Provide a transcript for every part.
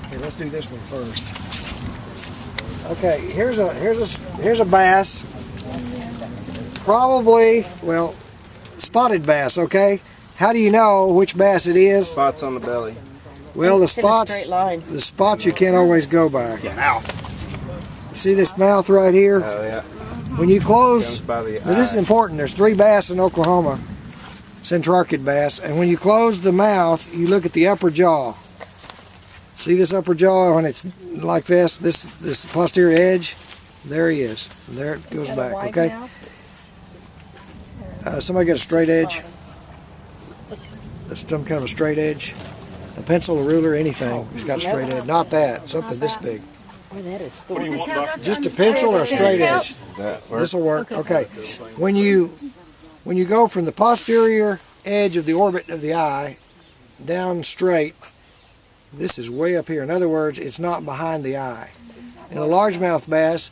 Okay, let's do this one first. Okay, here's a bass. Probably, well, spotted bass. Okay, how do you know which bass it is? Spots on the belly. Well, the spots you can't always go by. Yeah. See this mouth right here? Oh yeah. When you close, By the now this is important. There's 3 bass in Oklahoma, centrarchid bass, and when you close the mouth, you look at the upper jaw. See this upper jaw when it's like this posterior edge? There he is. And there it goes back. Okay. Somebody got a straight edge? That's some kind of a straight edge. A pencil, a ruler, anything. It's got a straight edge. Not that. Something this big. Just a pencil or a straight edge. This will work. Okay. When you go from the posterior edge of the orbit of the eye down straight, this is way up here. In other words, it's not behind the eye. In a largemouth bass,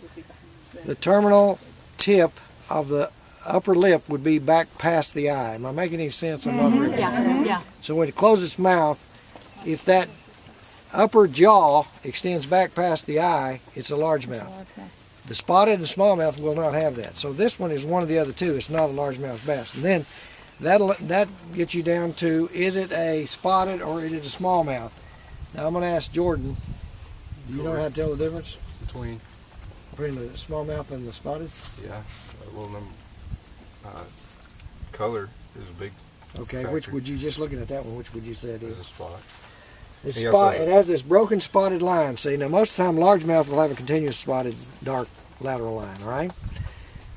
the terminal tip of the upper lip would be back past the eye. Am I making any sense? Yeah. So when it closes its mouth, if that upper jaw extends back past the eye, it's a largemouth. The spotted and smallmouth will not have that. So this one is one of the other two. It's not a largemouth bass. And then that gets you down to, is it a spotted or is it a smallmouth? Now I'm going to ask Jordan, do you know how to tell the difference between the smallmouth and the spotted? Yeah, well, color is a big Okay, factor. which would you, just looking at that one, which would you say it is? A spot. It has this broken spotted line. See, now most of the time largemouth will have a continuous spotted dark lateral line, all right?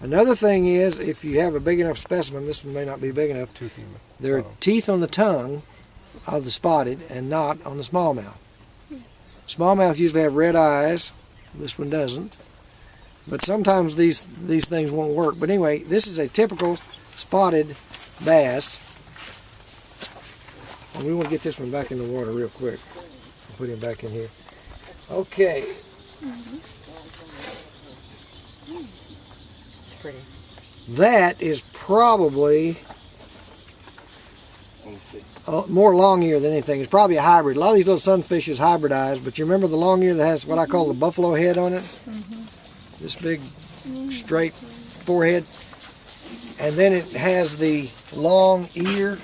Another thing is, if you have a big enough specimen, this one may not be big enough, there are teeth on the tongue of the spotted and not on the smallmouth. Smallmouth usually have red eyes. This one doesn't. But sometimes these things won't work. But anyway, this is a typical spotted bass. And we want to get this one back in the water real quick. Put him back in here. Okay. It's pretty. That is probably more long ear than anything. It's probably a hybrid. A lot of these little sunfishes hybridize, but you remember the long ear that has what I call the buffalo head on it? This big straight forehead. And then it has the long ear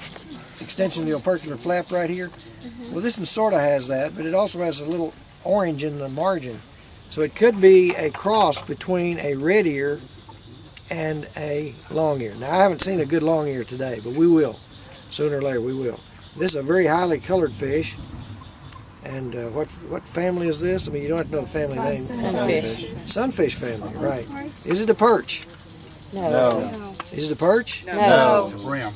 extension of the opercular flap right here. Well, this one sort of has that, but it also has a little orange in the margin. So it could be a cross between a red ear and a long ear. Now, I haven't seen a good long ear today, but we will. Sooner or later, we will. This is a very highly colored fish. And what family is this? I mean, you don't have to know the family name. Sunfish. Sunfish family, right. Is it a perch? No. Is it a perch? No. It's a brim.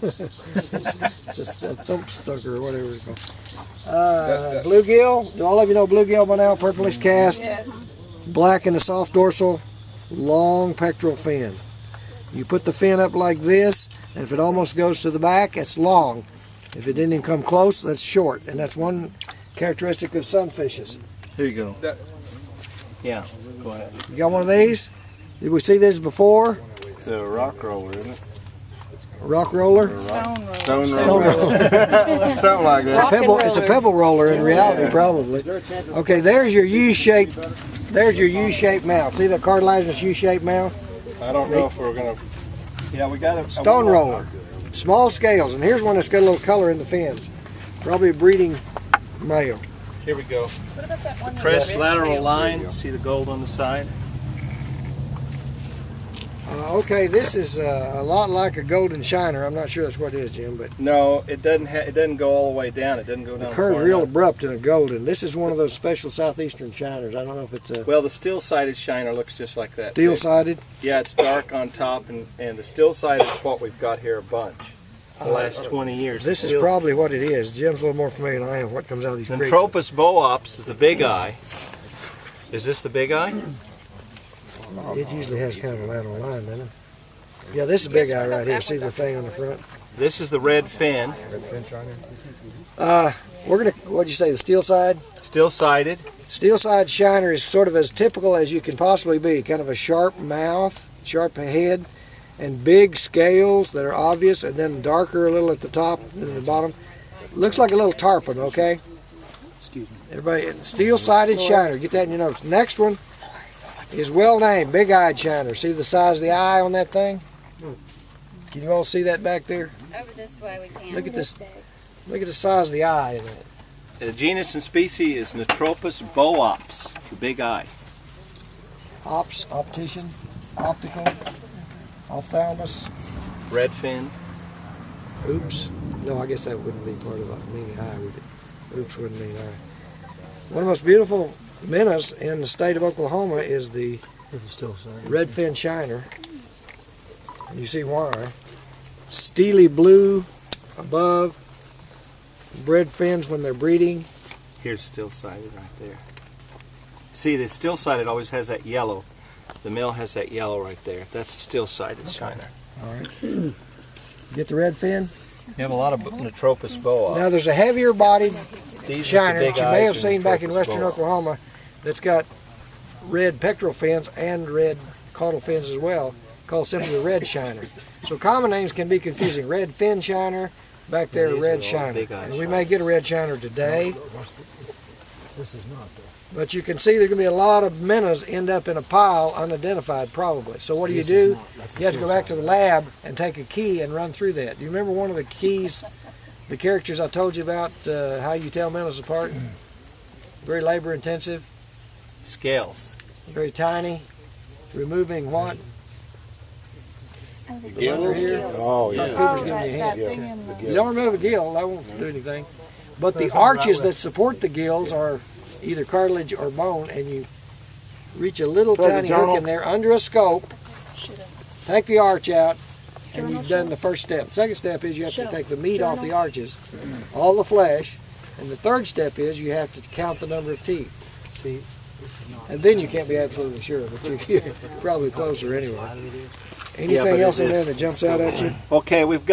It's just a thump stucker or whatever it's called. Bluegill. Do all of you know bluegill by now? Purplish cast. Yes. Black in the soft dorsal. Long pectoral fin. You put the fin up like this, and if it almost goes to the back, it's long. If it didn't even come close, that's short. And that's one characteristic of sunfishes. Here you go. Yeah, go ahead. You got one of these? Did we see this before? It's a rock roller, isn't it? A rock roller? Stone roller. Something like that. It's a pebble roller in reality, probably. Okay, there's your U-shaped. There's your U-shaped mouth. See the cartilaginous U-shaped mouth? I don't know if we're gonna. Yeah, we got it. Stone roller. Small scales, and here's one that's got a little color in the fins. Probably a breeding male. Here we go. Press lateral line. See the gold on the side? Okay, this is a lot like a golden shiner. I'm not sure that's what it is, Jim, but No, it doesn't. It doesn't go all the way down. It doesn't go down. the curve's far real enough. abrupt in a golden. This is one of those special southeastern shiners. I don't know if it's a Well, the steel-sided shiner looks just like that. steel-sided. Yeah, it's dark on top, and the steel-sided is what we've got here a bunch. The last 20 years. This is probably what it is. Jim's a little more familiar than I am. What comes out of these creeks? Tropus boops is the big eye. Is this the big eye? It usually has kind of a lateral line, doesn't it? Yeah, this is a big eye right here. See the thing on the front? This is the red fin. We're gonna. What'd you say? The steel side? Steel-sided. Steel side shiner is sort of as typical as you can possibly be. Kind of a sharp mouth, sharp head, and big scales that are obvious, and then darker a little at the top than at the bottom. Looks like a little tarpon, okay? Excuse me. Everybody, steel-sided shiner. Get that in your notes. Next one is well-named, big-eyed shiner. See the size of the eye on that thing? Can you all see that back there? Over this way we can. Look at this. Look at the size of the eye in it. The genus and species is Nitropus boops, the big eye. Ops, optician, optical, ophthalmus. Redfin. Oops. No, I guess that wouldn't be part of it. Meaning eye, would it? Oops wouldn't mean eye. One of the most beautiful minnows in the state of Oklahoma is the redfin shiner. You see why. Steely blue above, bred fins when they're breeding. Here's still-sided right there. See, the still-sided always has that yellow. The male has that yellow right there. That's a still-sided shiner. All right. Get the red fin. You have a lot of Nitropus boa. Now there's a heavier bodied These shiner with that the you big may have eyes seen are back in Nitropus western boa. Oklahoma that's got red pectoral fins and red caudal fins as well, called simply the red shiner. So common names can be confusing. Red fin shiner, back there These are red all shiner. big eye And we may get a red shiner today, This is not though. but you can see there's going to be a lot of minnows end up in a pile unidentified probably. So what do? That's You a have to go back to still the lab and take a key and run through that. Do you remember one of the keys, the characters I told you about, how you tell minnows apart? Very labor intensive, Scales. very tiny, removing what? The gills? Here. Oh Cooper's Oh, giving you a that hint. thing in the... You don't remove a gill, that won't do anything. But the arches that support the gills are either cartilage or bone, and you reach a little Present tiny hook journal. in there under a scope, take the arch out, and you've done the first step. Second step is you have to take the meat off the arches, all the flesh, and the third step is you have to count the number of teeth. See, And then you can't be absolutely sure, but you're probably closer anyway. Anything but else it in there is- that jumps out at you? Okay, we've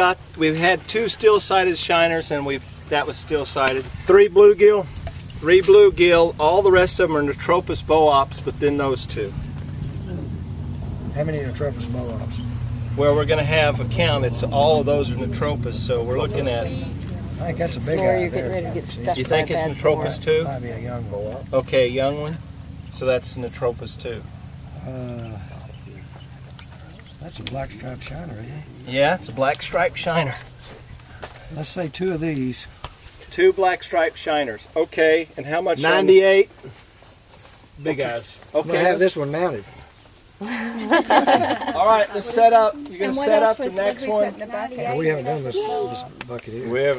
had 2 still-sided shiners, and that was still-sided. 3 bluegill. 3 bluegill. All the rest of them are Nitropus boops, but then those 2. How many Nitropus boa-ops? Well, we're going to have a count. It's all of those are Nitropus, so we're looking at. I think that's a big Or eye you're there. getting ready to get stuck. You think by it's that Nitropus too? Might be a young boa. Okay, young one. So that's Nitropus too. That's a black striped shiner, isn't it? Yeah, it's a black striped shiner. Let's say 2 of these. 2 black striped shiners. Okay, and how much? 98. Big eyes. I'm gonna Okay. have this one mounted. All right, let's set up. You're going And to what set else up the was next we one. put in the body? Well, we haven't done this bucket here. We have